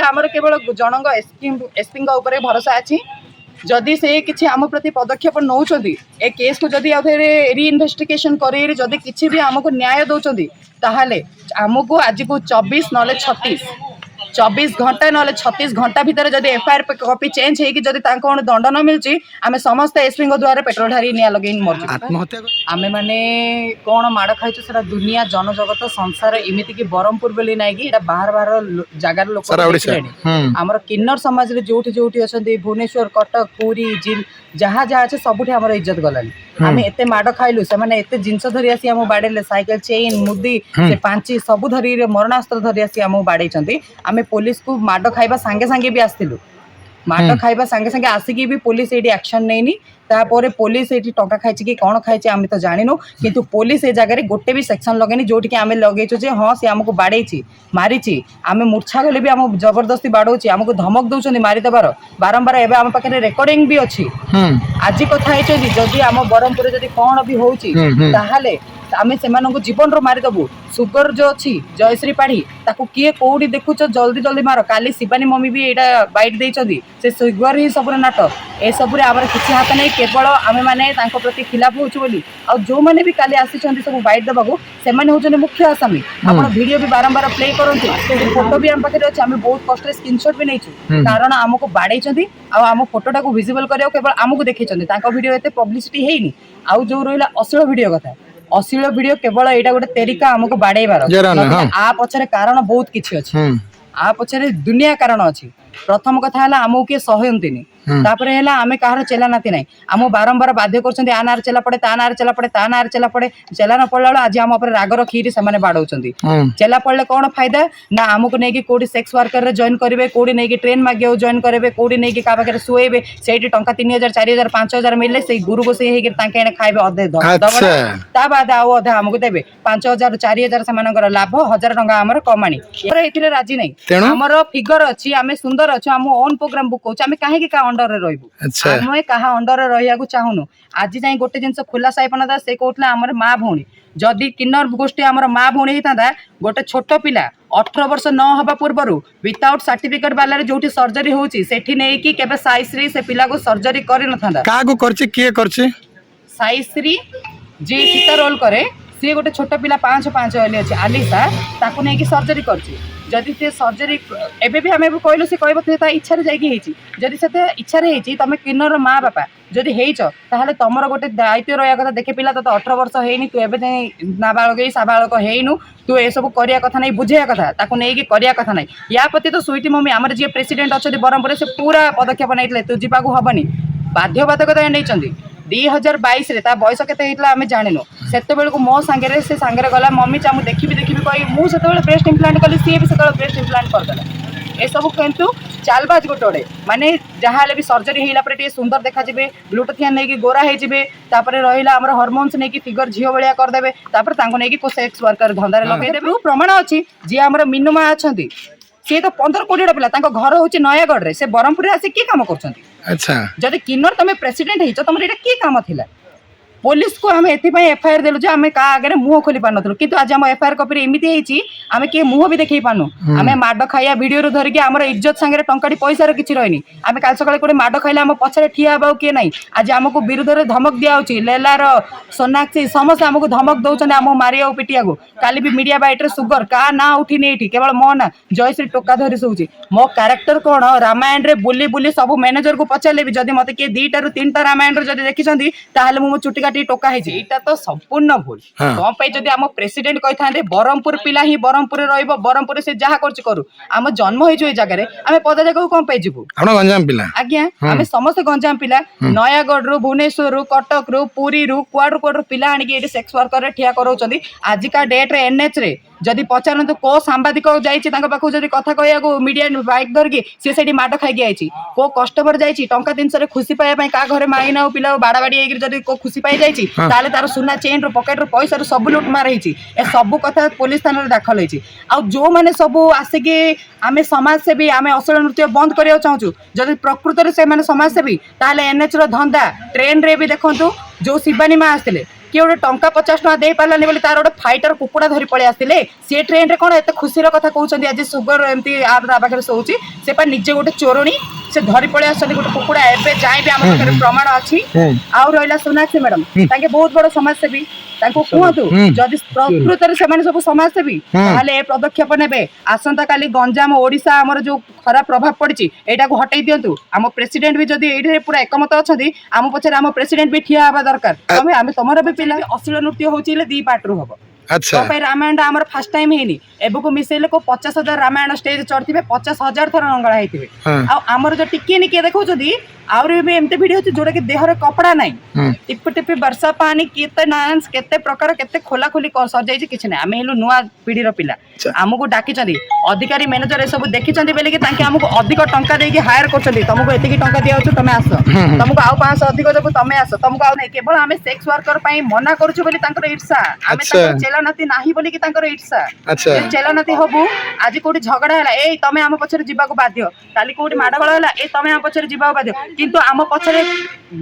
आमर केवल जनक एसपी भरोसा अच्छी जदि से किसी आम प्रति पदक्षेप नौ ए केस को जदि रीइन्वेस्टिगेशन कर जदि किसी भी आमको न्याय दौरान ताहले आमको आज को 24 ना 24 घंटा ना 36 घंटा भितर जदि एफआईआर कॉपी चेंज होगी जदि दंड न मिलूँ आम समस्त एसपी द्वारा पेट्रोल ढारी निया लगे मर आम मैंने कौन माड़ खाई से दुनिया जनजगत संसार एमती कि ब्रह्मपुर बोली ना कि बाहर बाहर जगार लोक आमर किन्नर समाज जो अच्छा भुवनेश्वर कटक पुरी जिल जहाँ जहाँ अच्छे सबुठ आम इज्जत गलानी आम एत माड़ खाइलु से एत जिनस धरी आसी आम बाड़े साइकेल चेन मुदी से पांची सबू धरी मरणास्त्र धरी आसी आम बाड़े आम पुलिस को माड़ खाइबा सांगे सांगे भी आसलु माड़ खाइबा सांगे सांगे आसिकी भी पुलिस ये एक्शन नहींनी तापर पुलिस ये टंका खाई कि कौन खाई आम तो जानू किंतु पुलिस ए जगह गोटे भी सेक्शन लगेनी जोटि आम लगेचु जे हाँ सी आमको बाड़े मारी आम मूर्छा गले भी आम जबरदस्ती बाड़ौची आमको धमक दौरान मारिदेबार बारंबार एवं आम पाखे रेकर्डिंग भी अच्छी आज कथा जदि आम ब्रह्मपुर जदि कौन भी होले आम से जीवन रो मारिदेबू सुगर जो अच्छी जयश्री पाढ़ी ताकू किए कौटी देखुच जल्दी जल्दी मार काली शिवानी मम्मी भी यहाँ बैट देती से सुगर ही सब नाट ए सब किसी हाथ नहीं केवल आम मैंने प्रति खिलाफ होली आ जो मैंने भी काली आसी सब बैट देवाक से मुख्य आसामी आप वीडियो भी बारंबार प्ले करते फोटो भी आम पाखे अच्छे आम बहुत कष्ट स्क्रीनशॉट भी नहीं कारण आमको बाड़े आम फोटोटा को विजिबल करने केवल आमको देखते वीडियो एत पब्लिसिटी है आउ जो रहा अश्लील वीडियो कथा अश्लील वीडियो केवल यहाँ गोटे तेरिका आमको बाड़ेबार आ पछरे कारण बहुत किछि अछि आ पछरे दुनिया कारण अछि प्रथम कथा है आमको किए सहयंती तापर है आम कहार चेला नाती ना आम बारंबार बाध्य कर आ नार चेला पड़े ता नार चेला पड़े ता नार चेला पड़े चेला न पड़ा आज आम राग रखी से बाड़ौंट चेला पड़े कौन फायदा ना आमको नहीं कौटी सेक्स वर्कर जॉइन करेंगे कौटी नहीं ट्रेन मागे जॉइन करेंगे कौटी नहीं क्या पाखे शुएबे से टंका 3000 4000 5000 मिले से गुरु गोसई होकर खाइबे अधे ता बाद आउ अधे आमको देवे 5000 4000 से लाभ 1000 टंका आम कमाणी ये राजी नहीं आमर फिगर अच्छी आम सुंदर अच्छे आम ओन प्रोग्राम बुक करें कहीं अंडर रही कहा अंडर रहा चाहूनु आज जाए गोटे जिन खुला साइपना था से कहते आम माँ भौणी जदि किन्नर गोष्ठी आम माँ भौणी होता गोटे छोट पिला 18 वर्ष न हवा पूर्वर विदाउट सर्टिफिकेट वाला जो सर्जरी होची सेठी नहीं कि केबे साईश्री से पिला को सर्जरी करि न थांदा का को करछि किए करछि साईश्री जी सीता रोल करे सी गोटे छोट पिला 5 अच्छे आलिसा ताकू नहीं कि सर्जरी करछि जदि से सर्जरी एबे भी हमें कहलु से कहबो इच्छा जाइए जदि से इच्छा तुम किन्नर माँ बापा जदि ताहले तमर गोटे दायित्व रहा कथा देखे पिला तो 18 वर्ष है तू एबे नाबालक साबालक हेनु तू ये सब करिया कथा नहीं बुझे कथा ताकू नहीं करिया कथा नहीं या प्रति तो स्वीटी मम्मी आमर जी प्रेसिडेंट अच्छा ब्रह्मपुर से पूरा पदक्षेप नहीं तू जावाक हेनी बाध्यबाधकता नहीं 2022 रे ता बयस केते आम जानिनु से मो सांगे से सांगे गला मम्मी चाहूँ देखी कही मुझे ब्रेस्ट इम्प्लांट कली सी भी से ब्रेस्ट इम्प्लांट करदेला ए सब किंतु चालबाज गोटे माने जहाँ भी सर्जरी होगा सुंदर देखा ग्लूटाथियन नहीं गोरा होपर रहा हॉर्मोन्स नहीं फिगर झील भाया करदे नहीं सेक्स वर्कर धंदार लगे प्रमाण अच्छी जी आम मीनू माँ अच्छा सी तो 15-20 पिला घर हूँ नयागढ़ से ब्रह्मपुर आसी किए कम कर जदि किन्नर तुम प्रेसिडेंट हो तुम ये किए कम थिला पुलिस को आम एफआईआर देलु जे आम का आगे मुह खोली पार नु कि आज आम एफआईआर कॉपी एमती आम किए मुह भी देखी पानु आम माड खाइया वीडियो धरिकी आम इज्जत सांगे टंका पैसा किसी रही आम काल सकाଳେ कोड़े माड खाइले आम पछरे ठिया हवा किए ना आज आमको विरोध में धमक दिया लेलार सोनाक्षी समस्त आमको धमक दौरान आम मारिया पिटिया को काली भी मीडिया बाइट्रे सुगर का ना उठिनी ये केवल मो ना जयश्री टोका धरी शोची मो क्यारेक्टर कौन रामायण रे बुली बुली सब मैनेजर को पचारे भी जब मत किए 2टा ରୁ 3टा रामायण जब देखी ताहले मो चुटी काटी टोका है तो संपूर्ण भूल कौन जब आम प्रेसिडेंट कही था ब्रह्मपुर पिला ही ब्रह्मपुर ब्रह्मपुर से जहाँ कर आम जन्म हो जगह आम पदा जगह कौन पे जीवु आज्ञा आम समस्त गंजाम पिला नयागढ़ रु भुवनेश्वर रु कटक रु पुरी रु कुआडू पिला आनिक सेक्स वर्कर ठिया कराउछंती आजिका डेट रे एनएच रे जदि पचारतु को सांबादिक जाखु जब कथा कहू मीडिया बाइक धरिकी सी से माड खाई आई को कस्टमर जाइए टंका 300 खुशी पाइबा क्या घर माइना पिला बाड़ा बाड़ी जब खुशी पाई जाइए तार सुना चेन रू पकेट रू पैसा सब लुट मार ए सब कथा पुलिस थाना दाखल होती आ जो मैंने सब आसिकी आम समाजसेवी आम अश्लील नृत्य बंद करने चाहूँ जदि प्रकृत में से समाजसेवी ताहले एनएच रो धंदा ट्रेन रे भी देखु जो शिवानी माँ आसते किए गोटे टंका 50 टଙ୍କା दे पारानी बोली तार गोटे फाइटर कुकुड़ा धरी पड़े आसते सी ट्रेन रे कौन एत खुशीर कथा कहते आज सुगर एमती पाखे शोची से निजे गोटे चोरणी से धरी पड़े आस गोटे कुकुड़ा एवं जाए भी आम पाखे प्रमाण अच्छी आउ रहा सोनाक्षी मैडम ताके बहुत बड़ समाजसेवी कहतु जदि प्रकृत में सब समाजसेवी ताहले पदक्षेप ने आसंता काली गंजाम ओडिशा आमर जो खराब प्रभाव पड़ी एटा को हटाई दिंतु आम प्रेसिडेंट भी जदि ये पूरा एकमत अच्छा आम पछे आम प्रेसिडेंट भी ठिया हवा दरकार आम तुमर भी पिला अश्लील नृत्य होची 2 पार्ट रु हम अच्छा रामायण आमर फास्ट टाइम है एबे को मिसेले को 50,000 रामायण स्टेज चढ़े 50,000 थर रंगला होते आमर जो टिके निके देखो आउरी भी एमते वीडियो होती जोड़ा कि देहर कपड़ा नहीं टिप टिप वर्षा पानी केते डांस केते प्रकार केते खोला खोली सजाई किछि नै आमे हेलु नुआ पीढ़ीर पिला आमको डाकी अधिकारी मैनेजर ए सब देखी बेले कि आमको अधिक टंका देके हायर कर तुमको एतिकी टंका दिया तुम आस तुमको आउ 500 अधिक देबो तुम आस तुमको आउ नै केवल आमे सेक्स वर्कर पई मना करछु बोली तांकर ईर्षा आमे तांकर चेलानाती नाही बोली कि तांकर ईर्षा चेलानाती हबु आज कोठी झगड़ा होला ए तमे आम पछरे जिबा को बाध्य काली कोठी माडगळ होला ए तमे आम पछरे जिबा को बाध्य किंतु आम पछरे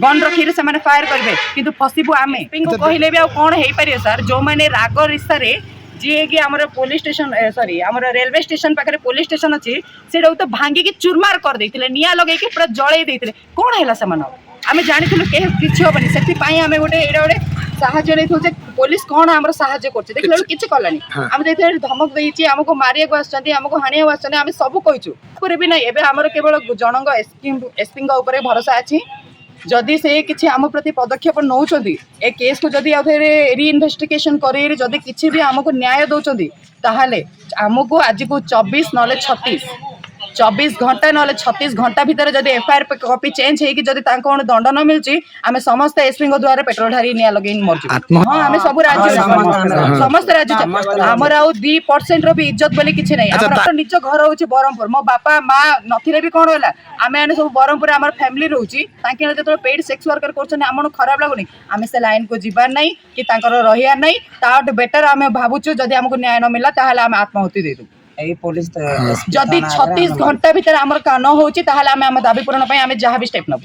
गन रखी से माने फायर करबे किंतु फसिबु आमे पिंको कहिले भी आ कोन हेई पारे सर जो माने राग रिश्ता रे जी कि हमर पुलिस स्टेशन सॉरी हमर रेलवे स्टेशन पाखरे पुलिस स्टेशन अछि सेडा तो भांगी के चुरमार कर देथिले निया लगे के पूरा जळै देथिले कोन हैला समान आमे जानिथिलु के किछि होबनी सेति पई आमे गोटे एडा गोटे साहाय्य नै जे पुलिस कोन हमर साहाय्य करछि देखलु किछि कलानी आमे देथे धमक देइछि हमको मारिया को आछथि हमको हानिया को आछथि आमे सब कहिछु पुरे भी नै एबे हमर केवल जनंग एसपी का ऊपर भरोसा अछि जदि से किसी आम प्रति पदक्षेप नौचंदी ए केस को जदि री इन्वेस्टिगेशन करे जदि किसी भी आमको न्याय दौरान ताहले आमको आज को 24 नले 24 घंटा ना 36 घंटा भितर जब एफआईआर कॉपी चेंज होगी जब कौन दंड न मिलची आम समस्त एसपी द्वारा पेट्रोल ढारी निया लगे मरजु हाँ आम सब राज्य समस्त राज्य आमर आउ 2% भी इज्जत बोली किसी नहीं निज घर हूँ ब्रह्मपुर मो बापा माँ नथिले भी कौन है आम मैंने सब ब्रह्मपुर आम फैमिली रोचे जो पेड सेक्स वर्कर कर खराब लगुनि आम से लाइन को जीवार ना कि रहार ना ताठ बेटर आम भावुचु जदि आमको न्याय न मिला ताहले आम आत्माहुति देदु पुलिस जदि 36 घंटा भीतर आमर न होची ताहले आम दाबी पूरण पई आम जहाँ भी स्टेप नबु।